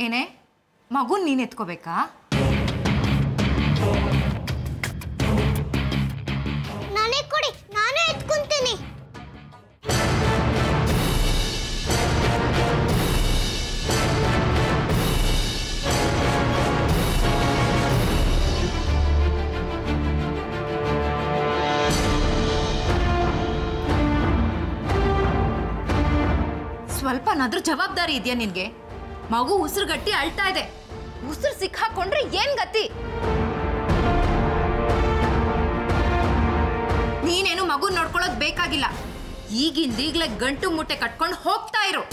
ಏನೇ ಮಗುನ್ ನೀನು ಎತ್ಕೋಬೇಕಾ? ನಾನೇ ಕೊಡಿ, ನಾನೇ ಎತ್ಕೊಂತೀನಿ. ಸ್ವಲ್ಪನಾದ್ರೂ ಜವಾಬ್ದಾರಿ ಇದೆಯಾ ನಿನ್ಗೆ? ಮಗು ಉಸಿರು ಗಟ್ಟಿ ಅಳ್ತಾ ಇದೆ, ಉಸಿರು ಸಿಕ್ಕಾಕೊಂಡ್ರೆ ಏನ್ ಗತಿ? ನೀನೇನು ಮಗು ನೋಡ್ಕೊಳ್ಳೋದು ಬೇಕಾಗಿಲ್ಲ, ಈಗಿಂದೀಗ್ಲೇ ಗಂಟು ಮುಟ್ಟೆ ಕಟ್ಕೊಂಡು ಹೋಗ್ತಾ ಇರು.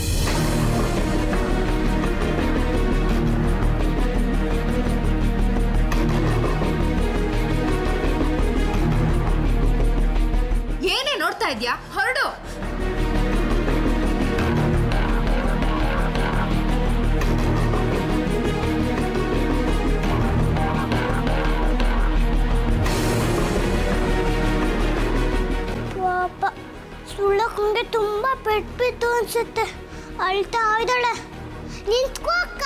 ಏನೇ ನೋಡ್ತಾ ಇದ್ಯಾ? ಹೊರಡು. ಸುಳ್ಳಕ್ಕಂಗೆ ತುಂಬಾ ಪೆಟ್ಟು ಬಿತ್ತು ಅನ್ಸುತ್ತೆ, ಅಳ್ತಾ ಇದ್ದಾಳೆ. ನಿಂತ್ಕೋ ಅಕ್ಕ.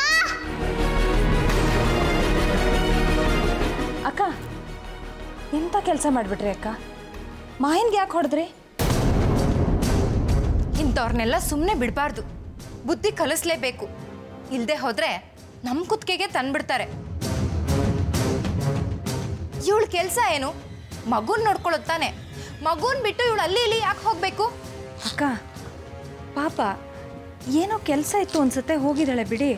ಅಕ್ಕ ಎಂತ ಕೆಲಸ ಮಾಡಿಬಿಟ್ರಿ ಅಕ್ಕ? ಮಾಯನ್ಗೆ ಯಾಕೆ ಹೊಡೆದ್ರಿ? ಇಂಥವ್ರನ್ನೆಲ್ಲ ಸುಮ್ಮನೆ ಬಿಡಬಾರ್ದು, ಬುದ್ಧಿ ಕಲಿಸ್ಲೇಬೇಕು. ಇಲ್ಲದೆ ಹೋದ್ರೆ ನಮ್ಮ ಕುತ್ತಿಗೆಗೆ ತಂದ್ಬಿಡ್ತಾರೆ. ಇವಳ ಕೆಲಸ ಏನು? ಮಗುನ್ ನೋಡ್ಕೊಳ್ಳೋದು ತಾನೆ. ಮಗುನ್ ಬಿಟ್ಟು ಇವಳು ಅಲ್ಲಿ ಇಲ್ಲಿ ಯಾಕೆ ಹೋಗ್ಬೇಕು? ಅಕ್ಕ ಪಾಪ ಏನೋ ಕೆಲಸ ಇತ್ತು ಅನ್ಸುತ್ತೆ, ಹೋಗಿದ್ದಾಳೆ ಬಿಡಿ.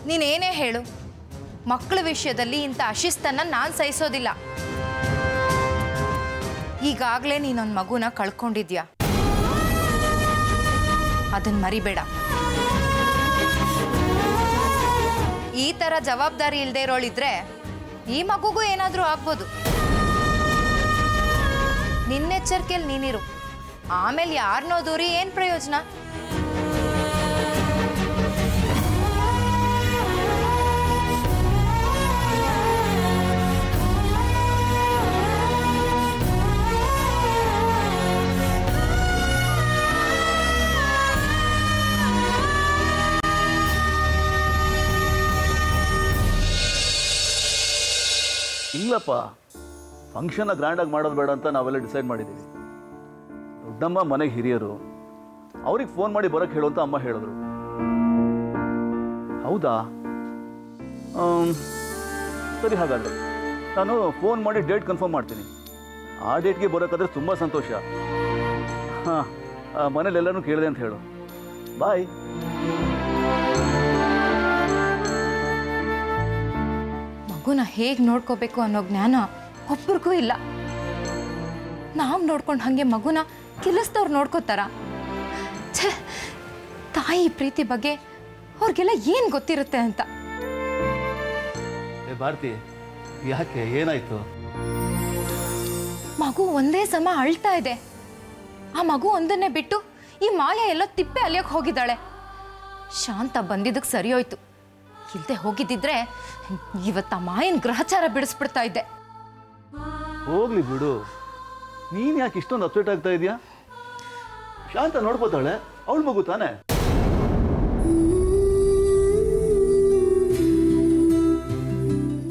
ನೀನೇನೇ ಹೇಳು, ಮಕ್ಕಳ ವಿಷಯದಲ್ಲಿ ಇಂಥ ಅಶಿಸ್ತನ್ನ ನಾನು ಸಹಿಸೋದಿಲ್ಲ. ಈಗಾಗಲೇ ನೀನೊಂದು ಮಗುನ ಕಳ್ಕೊಂಡಿದ್ಯಾ, ಅದನ್ನ ಮರಿಬೇಡ. ಈ ಥರ ಜವಾಬ್ದಾರಿ ಇಲ್ಲದೆ ಇರೋಳಿದ್ರೆ ಈ ಮಗುಗೂ ಏನಾದರೂ ಆಗ್ಬೋದು. ನಿನ್ನೆಚ್ಚರಿಕೆಯಲ್ಲಿ ನೀನಿರು, ಆಮೇಲೆ ಯಾರನ್ನೋ ದೂರಿ ಏನು ಪ್ರಯೋಜನ? ಇಲ್ಲಪ್ಪ, ಫಂಕ್ಷನ್ನ ಗ್ರ್ಯಾಂಡಾಗಿ ಮಾಡೋದು ಬೇಡ ಅಂತ ನಾವೆಲ್ಲ ಡಿಸೈಡ್ ಮಾಡಿದ್ದೀವಿ. ದೊಡ್ಡಮ್ಮ ಮನೆಗೆ ಹಿರಿಯರು, ಅವ್ರಿಗೆ ಫೋನ್ ಮಾಡಿ ಬರೋಕ್ಕೆ ಹೇಳು ಅಂತ ಅಮ್ಮ ಹೇಳಿದ್ರು. ಹೌದಾ? ಸರಿ, ಹಾಗಾದರೆ ನಾನು ಫೋನ್ ಮಾಡಿ ಡೇಟ್ ಕನ್ಫರ್ಮ್ ಮಾಡ್ತೀನಿ. ಆ ಡೇಟ್ಗೆ ಬರೋಕ್ಕಾದ್ರೆ ತುಂಬ ಸಂತೋಷ. ಹಾಂ, ಮನೇಲೆಲ್ಲನೂ ಕೇಳಿದೆ ಅಂತ ಹೇಳು. ಬಾಯ್. ಮಗುನ ಹೇಗೆ ನೋಡ್ಕೋಬೇಕು ಅನ್ನೋ ಜ್ಞಾನ ಒಬ್ರಿಗೂ ಇಲ್ಲ. ನಾವು ನೋಡ್ಕೊಂಡು ಹಾಗೆ ಮಗುನ ಕೆಲಸದವ್ರು ನೋಡ್ಕೋತಾರ? ಛೇ, ತಾಯಿ ಪ್ರೀತಿ ಬಗ್ಗೆ ಅವ್ರಿಗೆಲ್ಲ ಏನು ಗೊತ್ತಿರುತ್ತೆ ಅಂತ. ಭಾರತಿ, ಯಾಕೆ, ಏನಾಯ್ತು? ಮಗು ಒಂದೇ ಸಮ ಅಳ್ತಾ ಇದೆ. ಆ ಮಗು ಒಂದನ್ನೇ ಬಿಟ್ಟು ಈ ಮಾಯ ಎಲ್ಲ ತಿಪ್ಪೆ ಅಲಿಯಕ್ಕೆ ಹೋಗಿದ್ದಾಳೆ. ಶಾಂತ ಬಂದಿದ್ದಕ್ಕೆ ಸರಿ ಹೋಯ್ತು, ಇಲ್ಲದೆ ಹೋಗಿದ್ದಿದ್ರೆ ಇವತ್ತು ಆ ಮಾಯನ ಗ್ರಹಚಾರ ಬಿಡಿಸ್ಬಿಡ್ತಾ ಇದ್ದೆ. ಹೋಗ್ಲಿ ಬಿಡು, ನೀನು ಯಾಕೆ ಇಷ್ಟೊಂದು ಅಪ್ಸೆಟ್ ಆಗ್ತಾ ಇದೆಯಾ? ಶಾಂತ ನೋಡ್ಕೋತಾಳೆ, ಅವಳ ಮಗು ತಾನೆ.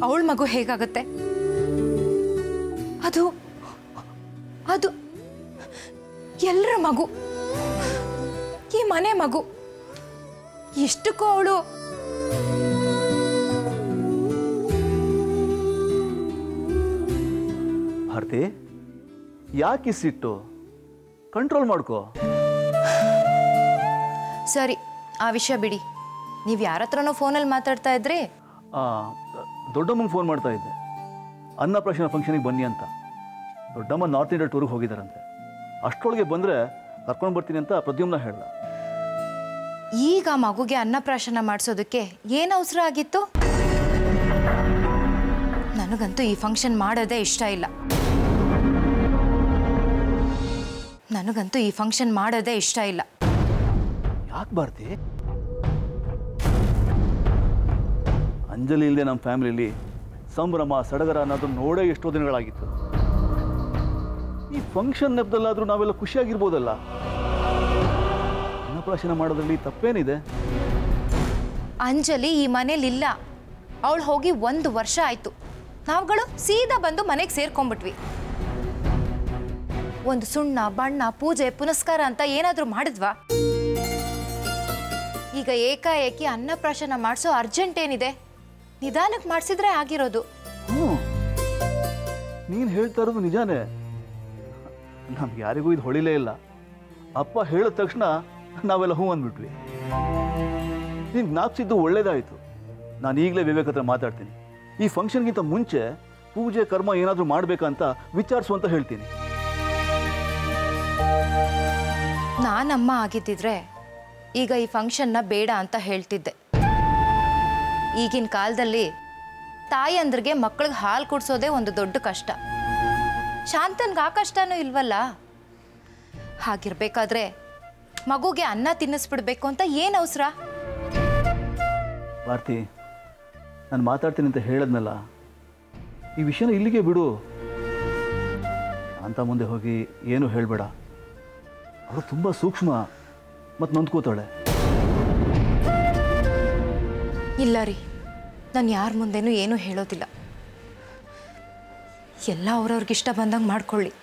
ಅವಳ ಮಗು ಹೇಗಾಗತ್ತೆ? ಅದು ಅದು ಎಲ್ಲರ ಮಗು, ಈ ಮನೆ ಮಗು. ಎಷ್ಟಕ್ಕೂ ಅವಳು ಭಾರತಿ, ಯಾಕೆ ಸಿಟ್ಟು? ಕಂಟ್ರೋಲ್ ಮಾಡ್ಕೋ. ಸರಿ, ಆ ವಿಷಯ ಬಿಡಿ. ನೀವು ಯಾರ ಹತ್ರನೋ ಫೋನಲ್ಲಿ ಮಾತಾಡ್ತಾ ಇದ್ರಿ? ದೊಡ್ಡಮ್ಮಂಗೆ ಫೋನ್ ಮಾಡ್ತಾ ಇದ್ದೆ, ಅನ್ನಪ್ರಾಶನ ಫಂಕ್ಷನಿಗೆ ಬನ್ನಿ ಅಂತ. ದೊಡ್ಡಮ್ಮ ನಾರ್ತ್ ಇಂಡಿಯಾ ಟೂರಿಗೆ ಹೋಗಿದ್ದಾರಂತೆ. ಅಷ್ಟರೊಳಗೆ ಬಂದರೆ ಕರ್ಕೊಂಡು ಬರ್ತೀನಿ ಅಂತ ಪ್ರದ್ಯುಮ್ನ ಹೇಳ್ದ. ಈಗ ಮಗುಗೆ ಅನ್ನಪ್ರಾಶನ ಮಾಡಿಸೋದಕ್ಕೆ ಏನು ಅವಸರ ಆಗಿತ್ತು? ನನಗಂತೂ ಈ ಫಂಕ್ಷನ್ ಮಾಡೋದೇ ಇಷ್ಟ ಇಲ್ಲ. ನನಗಂತೂ ಈ ಫಂಕ್ಷನ್ ಮಾಡೋದೇ ಇಷ್ಟ ಇಲ್ಲ. ಯಾಕೆ ಭಾರತಿ? ಅಂಜಲಿ ಇಲ್ಲದೆ ನಮ್ಮ ಫ್ಯಾಮಿಲಿಲಿ ಸಂಭ್ರಮ ಸಡಗರ ಅನ್ನೋದನ್ನ ನೋಡೇ ಎಷ್ಟೋ ದಿನಗಳಾಗಿತ್ತು. ಈ ಫಂಕ್ಷನ್ ನೆಪದಲ್ಲಾದರೂ ನಾವೆಲ್ಲ ಖುಷಿಯಾಗಿರ್ಬೋದಲ್ಲ. ಅನ್ನಪ್ರಾಶನ ಮಾಡೋದ್ರಲ್ಲಿ ತಪ್ಪೇನಿದೆ? ಅಂಜಲಿ ಈ ಮನೇಲಿಲ್ಲ. ಅವಳು ಹೋಗಿ 1 ವರ್ಷ ಆಯಿತು. ನಾವುಗಳು ಸೀದಾ ಬಂದು ಮನೆಗೆ ಸೇರ್ಕೊಂಡ್ಬಿಟ್ವಿ. ಒಂದು ಸುಣ್ಣ ಬಣ್ಣ ಪೂಜೆ ಪುನಸ್ಕಾರ ಅಂತ ಏನಾದರೂ ಮಾಡಿದ್ವಾ? ಈಗ ಏಕಾಏಕಿ ಅನ್ನಪ್ರಾಶನ ಮಾಡಿಸೋ ಅರ್ಜೆಂಟ್ ಏನಿದೆ? ನಿಧಾನಕ್ಕೆ ಮಾಡಿಸಿದ್ರೆ ಆಗಿರೋದು. ನೀನು ಹೇಳ್ತಾ ಇರೋದು ನಿಜಾನೇ. ನಮ್ಗೆ ಯಾರಿಗೂ ಇದು ಹೊಳಿಲೇ ಇಲ್ಲ. ಅಪ್ಪ ಹೇಳಿದ ತಕ್ಷಣ ನಾವೆಲ್ಲ ಹೂ ಅಂದ್ಬಿಟ್ವಿ. ನೀನು ಜ್ಞಾಪಿಸಿದ್ದು ಒಳ್ಳೇದಾಯಿತು. ನಾನು ಈಗಲೇ ವಿವೇಕ್ ಹತ್ರ ಮಾತಾಡ್ತೀನಿ. ಈ ಫಂಕ್ಷನ್ಗಿಂತ ಮುಂಚೆ ಪೂಜೆ ಕರ್ಮ ಏನಾದರೂ ಮಾಡಬೇಕಂತ ವಿಚಾರಿಸು ಅಂತ ಹೇಳ್ತೀನಿ. ನಾನಮ್ಮ ಆಗಿದ್ದಿದ್ರೆ ಈಗ ಈ ಫಂಕ್ಷನ್ನ ಬೇಡ ಅಂತ ಹೇಳ್ತಿದ್ದೆ. ಈಗಿನ ಕಾಲದಲ್ಲಿ ತಾಯಂದ್ರಿಗೆ ಮಕ್ಕಳಿಗೆ ಹಾಲು ಕುಡಿಸೋದೇ ಒಂದು ದೊಡ್ಡ ಕಷ್ಟ. ಶಾಂತನ್ಗೆ ಆ ಕಷ್ಟನೂ ಇಲ್ವಲ್ಲ. ಹಾಗಿರ್ಬೇಕಾದ್ರೆ ಮಗುಗೆ ಅನ್ನ ತಿನ್ನಿಸ್ಬಿಡ್ಬೇಕು ಅಂತ ಏನು ಅವಸರ? ಭಾರತಿ, ನಾನು ಮಾತಾಡ್ತೀನಿ ಅಂತ ಹೇಳಿದ್ನಲ್ಲ, ಈ ವಿಷಯನ ಇಲ್ಲಿಗೆ ಬಿಡು. ಅಂತ ಮುಂದೆ ಹೋಗಿ ಏನು ಹೇಳಬೇಡ. ಅವಳು ತುಂಬ ಸೂಕ್ಷ್ಮ ಮತ್ತು ನೊಂದ್ಕೋತಾಳೆ. ಇಲ್ಲ ರೀ, ನಾನು ಯಾರ ಮುಂದೆನೂ ಏನೂ ಹೇಳೋದಿಲ್ಲ. ಎಲ್ಲ ಅವ್ರವ್ರಿಗಿಷ್ಟ ಬಂದಂಗೆ ಮಾಡ್ಕೊಳ್ಳಿ.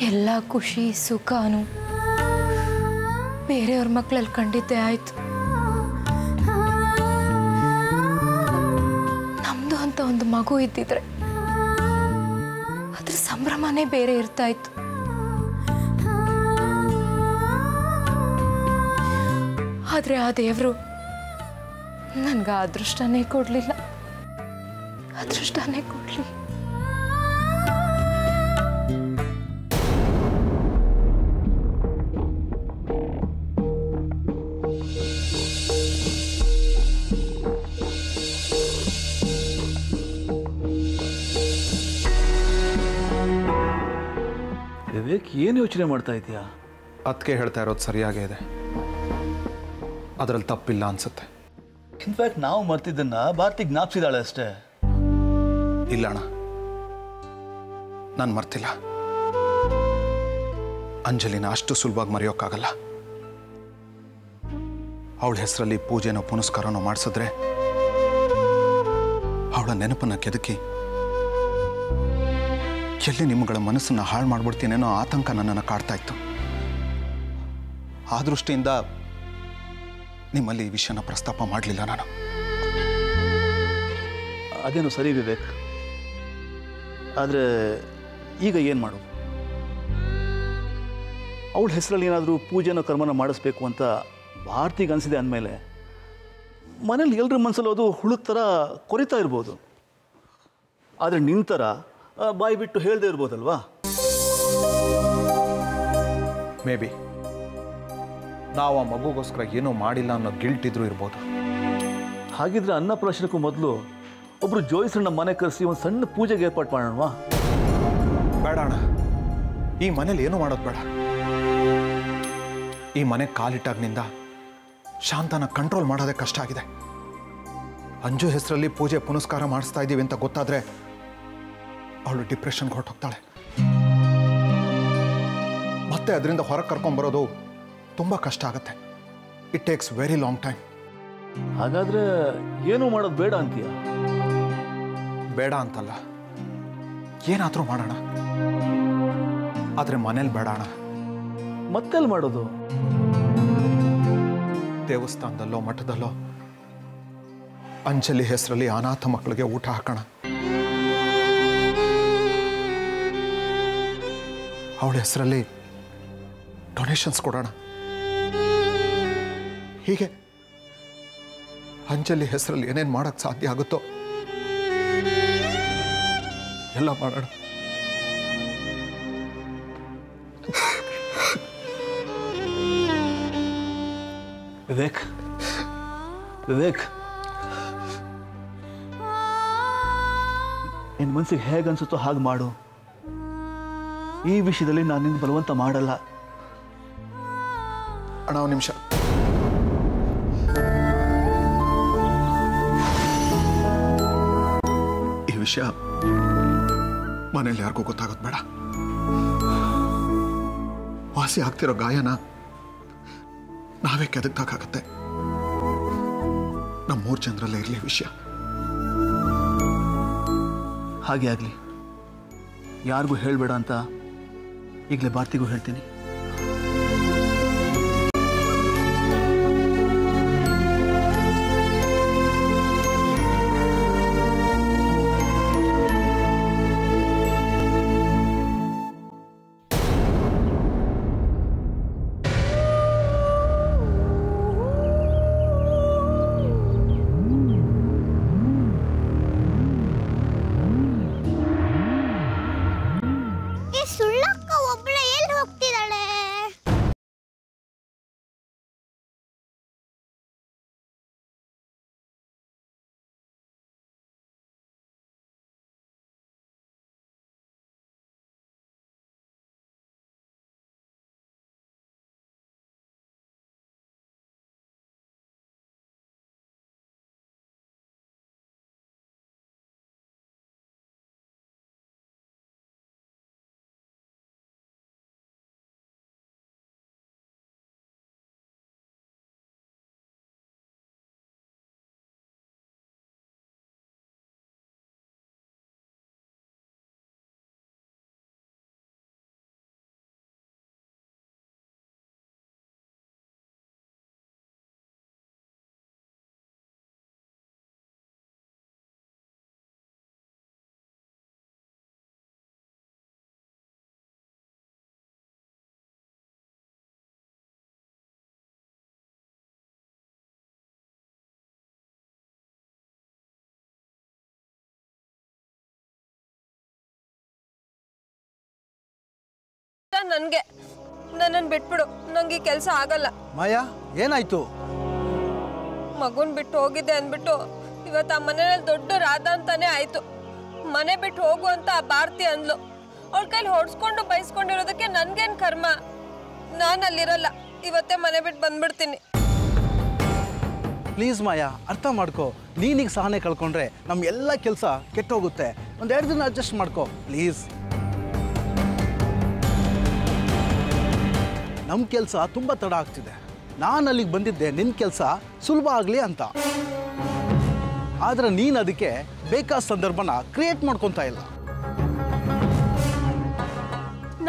ಎಲ್ಲ ಖುಷಿ ಸುಖನೂ ಬೇರೆಯವ್ರ ಮಕ್ಕಳಲ್ಲಿ ಕಂಡಿದ್ದೇ ಆಯ್ತು. ನಮ್ದು ಅಂತ ಒಂದು ಮಗು ಇದ್ದಿದ್ರೆ ಅದ್ರ ಸಂಭ್ರಮನೇ ಬೇರೆ ಇರ್ತಾ ಇತ್ತು. ಆದ್ರೆ ಆ ದೇವರು ನನ್ಗೆ ಅದೃಷ್ಟನೇ ಕೊಡ್ಲಿಲ್ಲ. ಅದೃಷ್ಟನೇ ಕೊಡ್ಲಿ. ವಿವೇಕ್, ಏನು ಯೋಚನೆ ಮಾಡ್ತಾ ಇದೆಯಾ? ಅದಕ್ಕೆ ಹೇಳ್ತಾ ಇರೋದು ಸರಿಯಾಗೇ ಇದೆ. ಅದರಲ್ಲಿ ತಪ್ಪಿಲ್ಲ ಅನ್ಸುತ್ತೆ. ಇನ್ಫ್ಯಾಕ್ಟ್ ನಾವು ಮರ್ತಿದ್ದನ್ನ ಭಾರತಿ ಜ್ಞಾಪಿಸಿದಾಳೆ ಅಷ್ಟೇ. ಇಲ್ಲ ಅಣ್ಣ, ನಾನು ಮರ್ತಿಲ್ಲ. ಅಂಜಲಿನ ಅಷ್ಟು ಸುಲಭವಾಗಿ ಮರೆಯೋಕ್ಕಾಗಲ್ಲ. ಅವಳ ಹೆಸರಲ್ಲಿ ಪೂಜೆನೋ ಪುನಸ್ಕಾರನೋ ಮಾಡಿಸಿದ್ರೆ ಅವಳ ನೆನಪನ್ನ ಕೆದಕಿ ಎಲ್ಲಿ ನಿಮ್ಮಗಳ ಮನಸ್ಸನ್ನು ಹಾಳು ಮಾಡ್ಬಿಡ್ತೀನೇನೋ ಆತಂಕ ನನ್ನನ್ನು ಕಾಡ್ತಾ ಇತ್ತು. ಆ ದೃಷ್ಟಿಯಿಂದ ನಿಮ್ಮಲ್ಲಿ ಈ ವಿಷಯನ ಪ್ರಸ್ತಾಪ ಮಾಡಲಿಲ್ಲ ನಾನು. ಅದೇನು ಸರಿ ವಿವೇಕ್. ಆದರೆ ಈಗ ಏನು ಮಾಡೋದು? ಅವಳ ಹೆಸರಲ್ಲಿ ಏನಾದರೂ ಪೂಜೆನೋ ಕರ್ಮನ ಮಾಡಿಸ್ಬೇಕು ಅಂತ ಭಾರತಿಗೆ ಅನಿಸಿದೆ ಅಂದಮೇಲೆ ಮನೇಲಿ ಎಲ್ಲರ ಮನಸ್ಸಲ್ಲಿ ಅದು ಹುಳುಕ್ ಥರ ಕೊರಿತಾ ಇರ್ಬೋದು. ಆದರೆ ನಿಂತರ ಬಾಯಿ ಬಿಟ್ಟು ಹೇಳದೇ ಇರ್ಬೋದಲ್ವಾ? ಮೇ ಬಿ ನಾವು ಆ ಮಗುಗೋಸ್ಕರ ಏನೂ ಮಾಡಿಲ್ಲ ಅನ್ನೋ ಗಿಲ್ಟ್ ಇದ್ರೂ ಇರ್ಬೋದು. ಹಾಗಿದ್ರೆ ಅನ್ನಪ್ರಾಶನಕ್ಕೂ ಮೊದಲು ಒಬ್ಬರು ಜೋಯಿಸಣ್ಣ ಮನೆ ಕರೆಸಿ ಒಂದು ಸಣ್ಣ ಪೂಜೆಗೆ ಏರ್ಪಾಡು ಮಾಡೋಣವಾ? ಬೇಡ ಅಣ್ಣ, ಈ ಮನೇಲಿ ಏನೂ ಮಾಡೋದು ಬೇಡ. ಈ ಮನೆ ಕಾಲಿಟ್ಟಾಗಿನಿಂದ ಶಾಂತನ ಕಂಟ್ರೋಲ್ ಮಾಡೋದೇ ಕಷ್ಟ ಆಗಿದೆ. ಅಂಜು ಹೆಸರಲ್ಲಿ ಪೂಜೆ ಪುನಸ್ಕಾರ ಮಾಡಿಸ್ತಾ ಇದ್ದೀವಿ ಅಂತ ಗೊತ್ತಾದರೆ ಅವಳು ಡಿಪ್ರೆಷನ್ಗೆ ಹೊರಟೋಗ್ತಾಳೆ. ಮತ್ತೆ ಅದರಿಂದ ಹೊರಗೆ ಕರ್ಕೊಂಡ್ಬರೋದು ತುಂಬ ಕಷ್ಟ ಆಗುತ್ತೆ. It takes very long time. ಹಾಗಾದರೆ ಏನೂ ಮಾಡೋದು ಬೇಡ ಅಂತೀಯ? ಬೇಡ ಅಂತಲ್ಲ, ಏನಾದರೂ ಮಾಡೋಣ. ಆದರೆ ಮನೇಲಿ ಬೇಡ ಅಣ್ಣ. ಮತ್ತೆಲ್ಲಿ ಮಾಡೋದು? ದೇವಸ್ಥಾನದಲ್ಲೋ ಮಠದಲ್ಲೋ ಅಂಜಲಿ ಹೆಸರಲ್ಲಿ ಅನಾಥ ಮಕ್ಕಳಿಗೆ ಊಟ ಹಾಕೋಣ. ಅವಳ ಹೆಸರಲ್ಲಿ ಡೊನೇಷನ್ಸ್ ಕೊಡೋಣ. ಹೀಗೆ ಅಂಜಲಿ ಹೆಸರಲ್ಲಿ ಏನೇನು ಮಾಡೋಕ್ಕೆ ಸಾಧ್ಯ ಆಗುತ್ತೋ ಎಲ್ಲ ಮಾಡೋಣ. ವಿವೇಕ್, ವಿವೇಕ್, ನಿನ್ನ ಮನಸ್ಸಿಗೆ ಹೇಗೆ ಅನ್ಸುತ್ತೋ ಹಾಗೆ ಮಾಡು. ಈ ವಿಷಯದಲ್ಲಿ ನಾನು ನಿನ್ನ ಬಲವಂತ ಮಾಡಲ್ಲ. ಅಣ್ಣ, ಒಂದು ನಿಮಿಷ. ವಿಷಯ ಮನೇಲಿ ಯಾರಿಗೂ ಗೊತ್ತಾಗೋದು ಬೇಡ. ವಾಸಿ ಆಗ್ತಿರೋ ಗಾಯನ ನಾವೇ ಕೆದಕ್ಕಾಗತ್ತೆ. ನಮ್ಮ 3 ಜನರಲ್ಲೇ ಇರಲಿ ವಿಷಯ. ಹಾಗೆ ಆಗಲಿ. ಯಾರಿಗೂ ಹೇಳಬೇಡ ಅಂತ ಈಗಲೇ ಭಾರತಿಗೂ ಹೇಳ್ತೀನಿ. ಸುಳ್ಳಕ್ಕ ಒಬ್ಳೆ ಎಲ್ಲಿ ಹೋಗ್ತಿದ್ದಾಳೆ? ನನಗೆ ನನ್ನನ್ನು ಬಿಟ್ಬಿಡು. ನಂಗೆ ಈ ಕೆಲಸ ಆಗಲ್ಲ. ಮಾಯಾ, ಏನಾಯ್ತು? ಮಗುನ್ ಬಿಟ್ಟು ಹೋಗಿದ್ದೆ ಅಂದ್ಬಿಟ್ಟು ಇವತ್ತು ಆ ಮನೆಯಲ್ಲಿ ದೊಡ್ಡ ರಾಧ ಅಂತಾನೆ ಆಯ್ತು. ಮನೆ ಬಿಟ್ಟು ಹೋಗು ಅಂತ ಆ ಭಾರತಿ ಅಂದ್ಲು. ಅವಳ ಕೈಲಿ ಹೊಡ್ಸ್ಕೊಂಡು ಬೈಸ್ಕೊಂಡಿರೋದಕ್ಕೆ ನನ್ಗೇನ್ ಕರ್ಮ? ನಾನು ಅಲ್ಲಿರಲ್ಲ. ಇವತ್ತೇ ಮನೆ ಬಿಟ್ಟು ಬಂದ್ಬಿಡ್ತೀನಿ. ಪ್ಲೀಸ್ ಮಾಯಾ, ಅರ್ಥ ಮಾಡ್ಕೋ. ನೀನೀಗ ಸಹನೆ ಕಳ್ಕೊಂಡ್ರೆ ನಮ್ಮ ಎಲ್ಲ ಕೆಲಸ ಕೆಟ್ಟೋಗುತ್ತೆ. 1-2 ದಿನ ಅಡ್ಜಸ್ಟ್ ಮಾಡ್ಕೋ ಪ್ಲೀಸ್. ನಮ್ಮ ಕೆಲಸ ತುಂಬ ತಡ ಆಗ್ತಿದೆ. ನಾನು ಅಲ್ಲಿಗೆ ಬಂದಿದ್ದೆ ನಿನ್ನ ಕೆಲಸ ಸುಲಭ ಆಗಲಿ ಅಂತ. ಆದರೆ ನೀನು ಅದಕ್ಕೆ ಬೇಕಾದ ಸಂದರ್ಭನ ಕ್ರಿಯೇಟ್ ಮಾಡ್ಕೊತಾ ಇಲ್ಲ.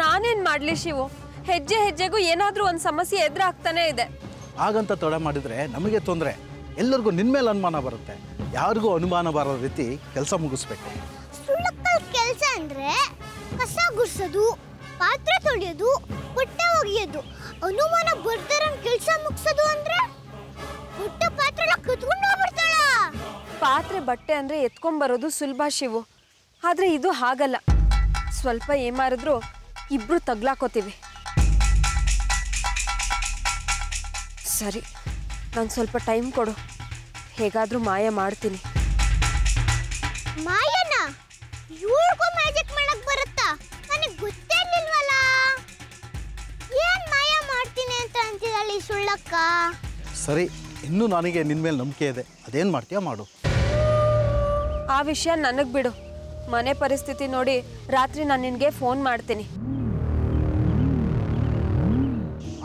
ನಾನೇನು ಮಾಡಲಿ ಶಿವು? ಹೆಜ್ಜೆ ಹೆಜ್ಜೆಗೂ ಏನಾದರೂ ಒಂದು ಸಮಸ್ಯೆ ಎದುರಾಗ್ತಾನೆ ಇದೆ. ಹಾಗಂತ ತಡ ಮಾಡಿದರೆ ನಮಗೆ ತೊಂದರೆ. ಎಲ್ಲರಿಗೂ ನಿನ್ನ ಮೇಲೆ ಅನುಮಾನ ಬರುತ್ತೆ. ಯಾರಿಗೂ ಅನುಮಾನ ಬರೋ ರೀತಿ ಕೆಲಸ ಮುಗಿಸ್ಬೇಕು. ಸುಳ್ಳಕ್ಕಲ್ ಕೆಲಸ ಅಂದ್ರೆ ಕಸ ಗುಡ್ಸೋದು, ಪಾತ್ರೆ ತೊಳೆಯೋದು, ಬಟ್ಟೆ ಒಗೆಯೋದು. ಅನುಮಾನ ಬರ್ತಾರಂಗ್ ಕೆಲಸ ಮುಗಿಸೋದು ಅಂದ್ರೆ ಪುಟ್ಟ ಪಾತ್ರೆ ಎಲ್ಲ ಕತ್ಕೊಂಡು ಹೋಗ್ಬಿಡ್ತಾಳ. ಪಾತ್ರೆ ಬಟ್ಟೆ ಅಂದ್ರೆ ಎತ್ಕೊಂಡ್ಬರೋದು ಸುಲಭ ಶಿವು. ಆದ್ರೆ ಇದು ಹಾಗಲ್ಲ. ಸ್ವಲ್ಪ ಏಮಾರಿದ್ರು ಇಬ್ರು ತಗ್ಲಾಕೋತೀವಿ. ಸರಿ, ನಾನು ಸ್ವಲ್ಪ ಟೈಮ್ ಕೊಡು. ಹೇಗಾದ್ರೂ ಮಾಯ ಮಾಡ್ತೀನಿ. ಮಾಯನ ಇವ್ರಿಗೂ ಮ್ಯಾಜಿಕ್ ಮಾಡಕ್ ಬರುತ್ತಾ? ನನಗೆ ಗೊತ್ತೇ ಇರ್ಲಿಲ್ವಲ್ಲ. ಏನ್ ಮಾಯ ಮಾಡ್ತೀನಿ ಅಂತ ಅಂತಿದ್ದಾಳೆ ಈ ಸುಳ್ಳಕ್ಕ. ಸರಿ, ಇನ್ನೂ ನನಗೆ ನಿನ್ನ ಮೇಲೆ ನಂಬಿಕೆ ಇದೆ. ಅದೇನು ಮಾಡ್ತೀಯಾ ಮಾಡು. ಆ ವಿಷಯ ನನಗೆ ಬಿಡು. ಮನೆ ಪರಿಸ್ಥಿತಿ ನೋಡಿ ರಾತ್ರಿ ನಾನು ನಿನಗೆ ಫೋನ್ ಮಾಡ್ತೀನಿ.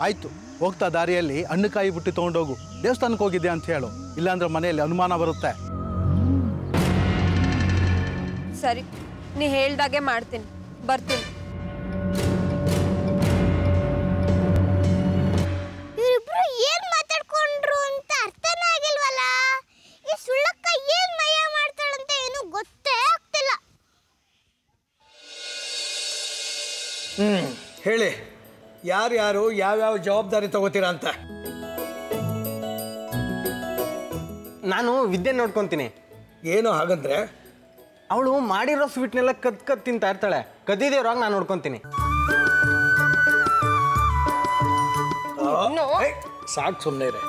ಆಯಿತು, ಹೋಗ್ತಾ ದಾರಿಯಲ್ಲಿ ಹಣ್ಣುಕಾಯಿ ಬುಟ್ಟಿ ತೊಗೊಂಡೋಗು. ದೇವಸ್ಥಾನಕ್ಕೆ ಹೋಗಿದ್ದೆ ಅಂತ ಹೇಳು. ಇಲ್ಲಾಂದ್ರೆ ಮನೆಯಲ್ಲಿ ಅನುಮಾನ ಬರುತ್ತೆ. ಸರಿ, ನೀ ಹೇಳ್ದಾಗೆ ಮಾಡ್ತೀನಿ. ಬರ್ತೀನಿ. ಇವರಿಬ್ರು ಏನ್ ಮಾತಾಡ್ಕೊಂಡ್ರು ಅಂತ ಅರ್ಥನೇ ಆಗಿಲ್ವಲ್ಲ. ಈ ಸುಳ್ಳಕ್ಕ ಏನ್ ಮಾಯ ಮಾಡ್ತಾಳಂತ ಏನು ಗೊತ್ತೇ ಆಗ್ತಿಲ್ಲ. ಹೇಳಿ, ಯಾರ್ಯಾರು ಯಾವ್ಯಾವ ಜವಾಬ್ದಾರಿ ತಗೋತೀರಾ ಅಂತ. ನಾನು ವಿದ್ಯೆ ನೋಡ್ಕೊತೀನಿ. ಏನು ಹಾಗಂದ್ರೆ? ಅವಳು ಮಾಡಿರೋ ಸ್ವೀಟ್ನೆಲ್ಲ ಕದ್ ತಿಂತಾ ಇರ್ತಾಳೆ. ಕದ್ದಿದೇವ್ರಾಗ ನಾನು ನೋಡ್ಕೊತೀನಿ. ಸಾಕು, ಸುಮ್ಮನೆ ಇರೆ.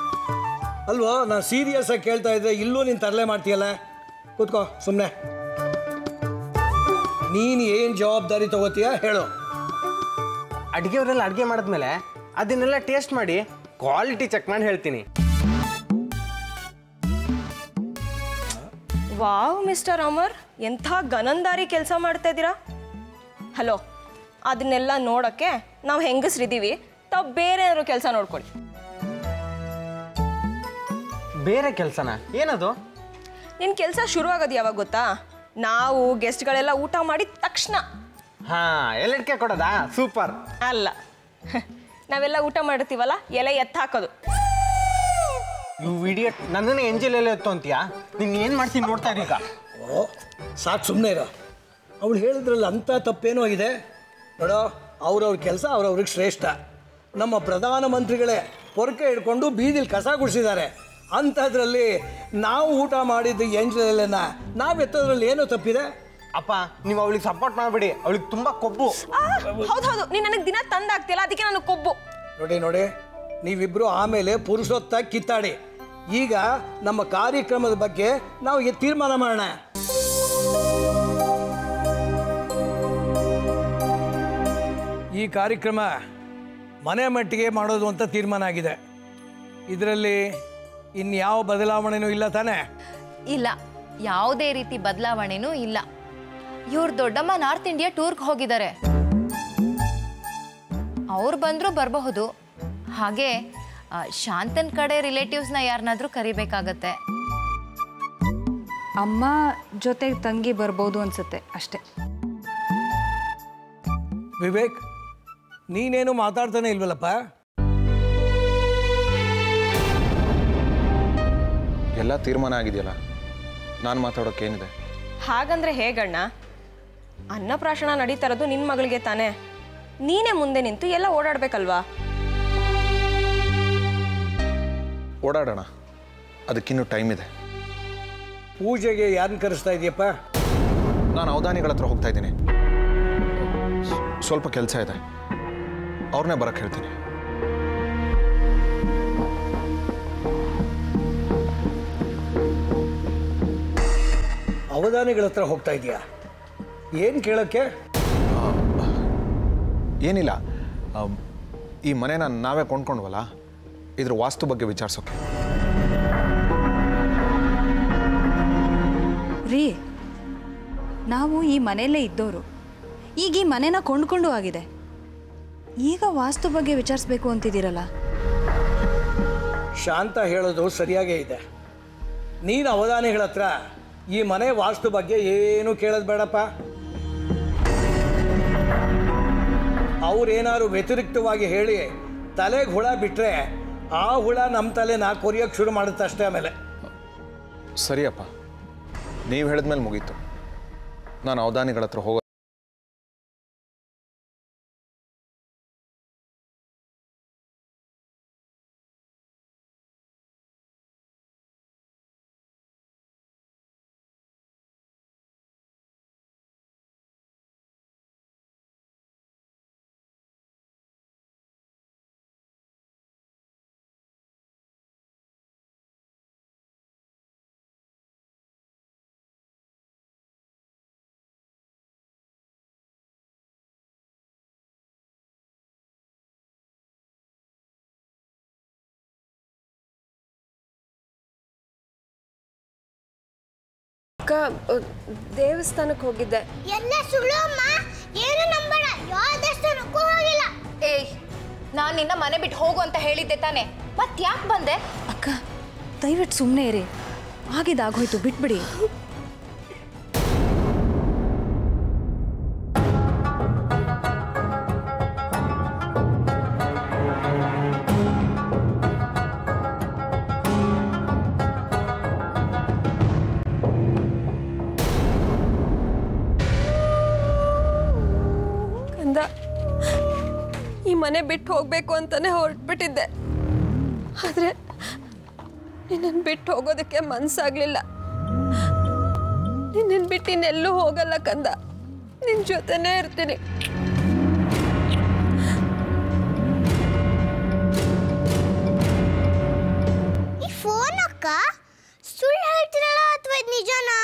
ಅಲ್ವೋ, ನಾನು ಸೀರಿಯಸ್ ಆಗಿ ಕೇಳ್ತಾ ಇದ್ರೆ ಇಲ್ಲೂ ನೀನು ತರಲೆ ಮಾಡ್ತೀಯಲ್ಲ. ಕೂತ್ಕೋ ಸುಮ್ಮನೆ. ನೀನು ಏನು ಜವಾಬ್ದಾರಿ ತಗೋತೀಯ ಹೇಳು. ಅಡುಗೆಯವರೆಲ್ಲ ಅಡುಗೆ ಮಾಡಿದ್ಮೇಲೆ ಅದನ್ನೆಲ್ಲ ಟೇಸ್ಟ್ ಮಾಡಿ ಕ್ವಾಲಿಟಿ ಚೆಕ್ ಮಾಡಿ ಹೇಳ್ತೀನಿ. ವಾವ್ ಮಿಸ್ಟರ್ ಅಮರ್, ಎಂಥ ಗನಂದಾರಿ ಕೆಲಸ ಮಾಡ್ತಾ ಇದ್ದೀರಾ. ಹಲೋ, ಅದನ್ನೆಲ್ಲ ನೋಡೋಕ್ಕೆ ನಾವು ಹೆಂಗಸ್ರಿದ್ದೀವಿ, ತಾವು ಬೇರೆ ಏನಾದ್ರು ಕೆಲಸ ನೋಡ್ಕೊಳ್ಳಿ. ಬೇರೆ ಕೆಲಸನ? ಏನದು? ನಿನ್ನ ಕೆಲಸ ಶುರು ಆಗೋದು ಯಾವಾಗ ಗೊತ್ತಾ? ನಾವು ಗೆಸ್ಟ್ಗಳೆಲ್ಲ ಊಟ ಮಾಡಿದ ತಕ್ಷಣ. ಹಾಂ, ಎಲೆಡ್ಕೆ ಕೊಡೋದಾ? ಸೂಪರ್. ಅಲ್ಲ, ನಾವೆಲ್ಲ ಊಟ ಮಾಡಿರ್ತೀವಲ್ಲ, ಎಲೆ ಎತ್ತ ಹಾಕೋದು. ಯು ಇಡಿಯಟ್, ನನ್ನನ್ನು ಎಂಜಲ್ ಎಲೆ ಎತ್ತು ಅಂತೀಯಾ? ನೀನು ಏನು ಮಾಡ್ತೀನಿ ನೋಡ್ತಾ ಇದ್ದೀಗ. ಓ ಸಾಕು, ಸುಮ್ಮನೆ ಇರೋ. ಅವಳು ಹೇಳಿದ್ರಲ್ಲಿ ಅಂಥ ತಪ್ಪೇನೋ ಇದೆ ನೋಡೋ. ಅವ್ರವ್ರ ಕೆಲಸ ಅವ್ರವ್ರಿಗೆ ಶ್ರೇಷ್ಠ. ನಮ್ಮ ಪ್ರಧಾನಮಂತ್ರಿಗಳೇ ಪೊರಕೆ ಹಿಡ್ಕೊಂಡು ಬೀದಿಲಿ ಕಸ ಗುಡಿಸಿದ್ದಾರೆ. ಅಂಥದ್ರಲ್ಲಿ ನಾವು ಊಟ ಮಾಡಿದ್ದು ಎಂಜಲೆಲ್ಲ ನಾವು ಎತ್ತೋದ್ರಲ್ಲಿ ಏನೋ ತಪ್ಪಿದೆ? ಅಪ್ಪ, ನೀವು ಅವಳಿಗೆ ಸಪೋರ್ಟ್ ಮಾಡಬೇಡಿ, ಅವಳಿಗೆ ತುಂಬ ಕೊಬ್ಬು. ಹೌದು, ನೀನು ನನಗೆ ದಿನ ತಂದಾಗ್ತಿಲ್ಲ, ಅದಕ್ಕೆ ನಾನು ಕೊಬ್ಬು. ನೋಡಿ, ನೀವಿಬ್ಬರು ಆಮೇಲೆ ಪುರುಷೋತ್ತಾಗಿ ಕಿತ್ತಾಡಿ. ಈಗ ನಮ್ಮ ಕಾರ್ಯಕ್ರಮದ ಬಗ್ಗೆ ನಾವು ತೀರ್ಮಾನ ಮಾಡೋಣ. ಈ ಕಾರ್ಯಕ್ರಮ ಮನೆ ಮಟ್ಟಿಗೆ ಮಾಡೋದು ಅಂತ ತೀರ್ಮಾನ ಆಗಿದೆ. ಇದರಲ್ಲಿ ಇನ್ಯಾವ ಬದಲಾವಣೆನೂ ಇಲ್ಲ ತಾನೇ? ಇಲ್ಲ, ಯಾವುದೇ ರೀತಿ ಬದಲಾವಣೆನೂ ಇಲ್ಲ. ಇವ್ರ ದೊಡ್ಡಮ್ಮ ನಾರ್ತ್ ಇಂಡಿಯಾ ಟೂರ್ಗೆ ಹೋಗಿದ್ದಾರೆ. ಅವ್ರು ಬಂದರೂ ಬರಬಹುದು. ಹಾಗೆ ಶಾಂತನ್ ಕಡೆ ರಿಲೇಟಿವ್ಸ್ನ ಯಾರನ್ನಾದ್ರೂ ಕರಿಬೇಕಾಗತ್ತೆ. ಅಮ್ಮ ಜೊತೆಗೆ ತಂಗಿ ಬರ್ಬೋದು ಅನ್ಸುತ್ತೆ ಅಷ್ಟೇ. ವಿವೇಕ್, ನೀನೇನು ಮಾತಾಡ್ತಾನೆ ಇಲ್ವಲ್ಲಪ್ಪ? ಎಲ್ಲ ತೀರ್ಮಾನ ಆಗಿದೆಯಲ್ಲ, ನಾನು ಮಾತಾಡೋಕ್ಕೇನಿದೆ? ಹಾಗಂದ್ರೆ ಹೇಗಣ್ಣ? ಅನ್ನಪ್ರಾಶನ ನಡೀತಾ ಇರೋದು ನಿನ್ನ ಮಗಳಿಗೆ ತಾನೇ. ನೀನೇ ಮುಂದೆ ನಿಂತು ಎಲ್ಲ ಓಡಾಡ್ಬೇಕಲ್ವಾ? ಓಡಾಡೋಣ, ಅದಕ್ಕಿನ್ನೂ ಟೈಮ್ ಇದೆ. ಪೂಜೆಗೆ ಯಾರನ್ನ ಕರೆಸ್ತಾ ಇದೆಯಪ್ಪ? ನಾನು ಅವಧಾನಿಗಳ ಹತ್ರ ಹೋಗ್ತಾ ಇದ್ದೀನಿ. ಸ್ವಲ್ಪ ಕೆಲಸ ಇದೆ, ಅವ್ರನ್ನೇ ಬರಕ್ಕೆ ಹೇಳ್ತೀನಿ. ಅವಧಾನಿಗಳ ಹತ್ರ ಹೋಗ್ತಾ ಇದೆಯಾ? ಏನು ಕೇಳೋಕ್ಕೆ? ಏನಿಲ್ಲ, ಈ ಮನೆನ ನಾವೇ ಕೊಂಡ್ಕೊಂಡ್ವಲ್ಲ, ಇದ್ರ ವಾಸ್ತು ಬಗ್ಗೆ ವಿಚಾರಿಸೋಕೆ. ರೀ, ನಾವು ಈ ಮನೆಯಲ್ಲೇ ಇದ್ದವರು, ಈಗ ಈ ಮನೆನ ಕೊಂಡ್ಕೊಂಡು ಆಗಿದೆ. ಈಗ ವಾಸ್ತು ಬಗ್ಗೆ ವಿಚಾರಿಸ್ಬೇಕು ಅಂತಿದ್ದೀರಲ್ಲ? ಶಾಂತ ಹೇಳೋದು ಸರಿಯಾಗೇ ಇದೆ. ನೀನು ಅವಧಾನಿಗಳ ಹತ್ರ ಈ ಮನೆ ವಾಸ್ತು ಬಗ್ಗೆ ಏನು ಕೇಳೋದು ಬೇಡಪ್ಪ. ಅವ್ರೇನಾದ್ರು ವ್ಯತಿರಿಕ್ತವಾಗಿ ಹೇಳಿ ತಲೆಗೆ ಹುಳ ಬಿಟ್ಟರೆ ಆ ಹುಳ ನಮ್ಮ ತಲೆನ ಕೊರಿಯೋಕ್ಕೆ ಶುರು ಮಾಡುತ್ತೆ ಅಷ್ಟೇ. ಆಮೇಲೆ ಸರಿಯಪ್ಪ, ನೀವು ಹೇಳಿದ್ಮೇಲೆ ಮುಗೀತು. ನಾನು ಅವಧಾನಿಗಳ ಹತ್ರ ಹೋಗೋ. ದೇವಸ್ಥಾನಕ್ಕೆ ಹೋಗಿದ್ದೆ. ಎಲ್ಲ ಸುಳ್ಳು ಅಮ್ಮ, ಏನು ನಂಬಡ. ಯಾವ ದೇವಸ್ಥಾನಕ್ಕೂ ಹೋಗಿಲ್ಲ. ಏಯ್, ನಾನು ನಿನ್ನ ಮನೆ ಬಿಟ್ಟು ಹೋಗು ಅಂತ ಹೇಳಿದ್ದೆ ತಾನೆ, ಮತ್ತೆ ಯಾಕೆ ಬಂದೆ? ಅಕ್ಕ, ದಯವಿಟ್ಟು ಸುಮ್ಮನೆ ಇರಿ. ಆಗಿದ್ದಾಗೋಯ್ತು, ಬಿಟ್ಬಿಡಿ. ಈ ಮನೆ ಬಿಟ್ಟು ಹೋಗ್ಬೇಕು ಅಂತಾನೆ ಹೊರಟ್ಬಿಟ್ಟಿದ್ದೆ. ಆದ್ರೆ ನಿನ್ನನ್ನು ಬಿಟ್ಟು ಹೋಗೋದಕ್ಕೆ ಮನ್ಸಾಗ್ಲಿಲ್ಲ. ನಿನ್ನನ್ನು ಬಿಟ್ಟು ಇನ್ನೆಲ್ಲೂ ಹೋಗಲ್ಲ ಕಂದ, ನಿನ್ನ ಜೊತೆನೇ ಇರ್ತೀನಿ. ಈ ಫೋನ್ ಅಕ್ಕ ಸುಳ್ಳು ಹೇಳ್ತಿರಲ್ಲ ಅಥವಾ ಇದು ನಿಜನಾ?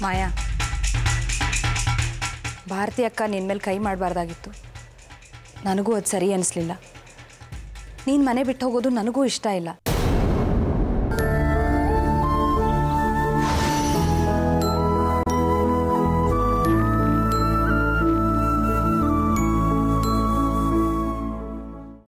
ಮಾಯಾ, ಭಾರತಿ ಅಕ್ಕ ನಿನ್ನ ಮೇಲೆ ಕೈ ಮಾಡಬಾರ್ದಾಗಿತ್ತು. ನನಗೂ ಅದು ಸರಿ ಅನ್ನಿಸ್ಲಿಲ್ಲ. ನೀನು ಮನೆ ಬಿಟ್ಟು ಹೋಗೋದು ನನಗೂ ಇಷ್ಟ ಇಲ್ಲ.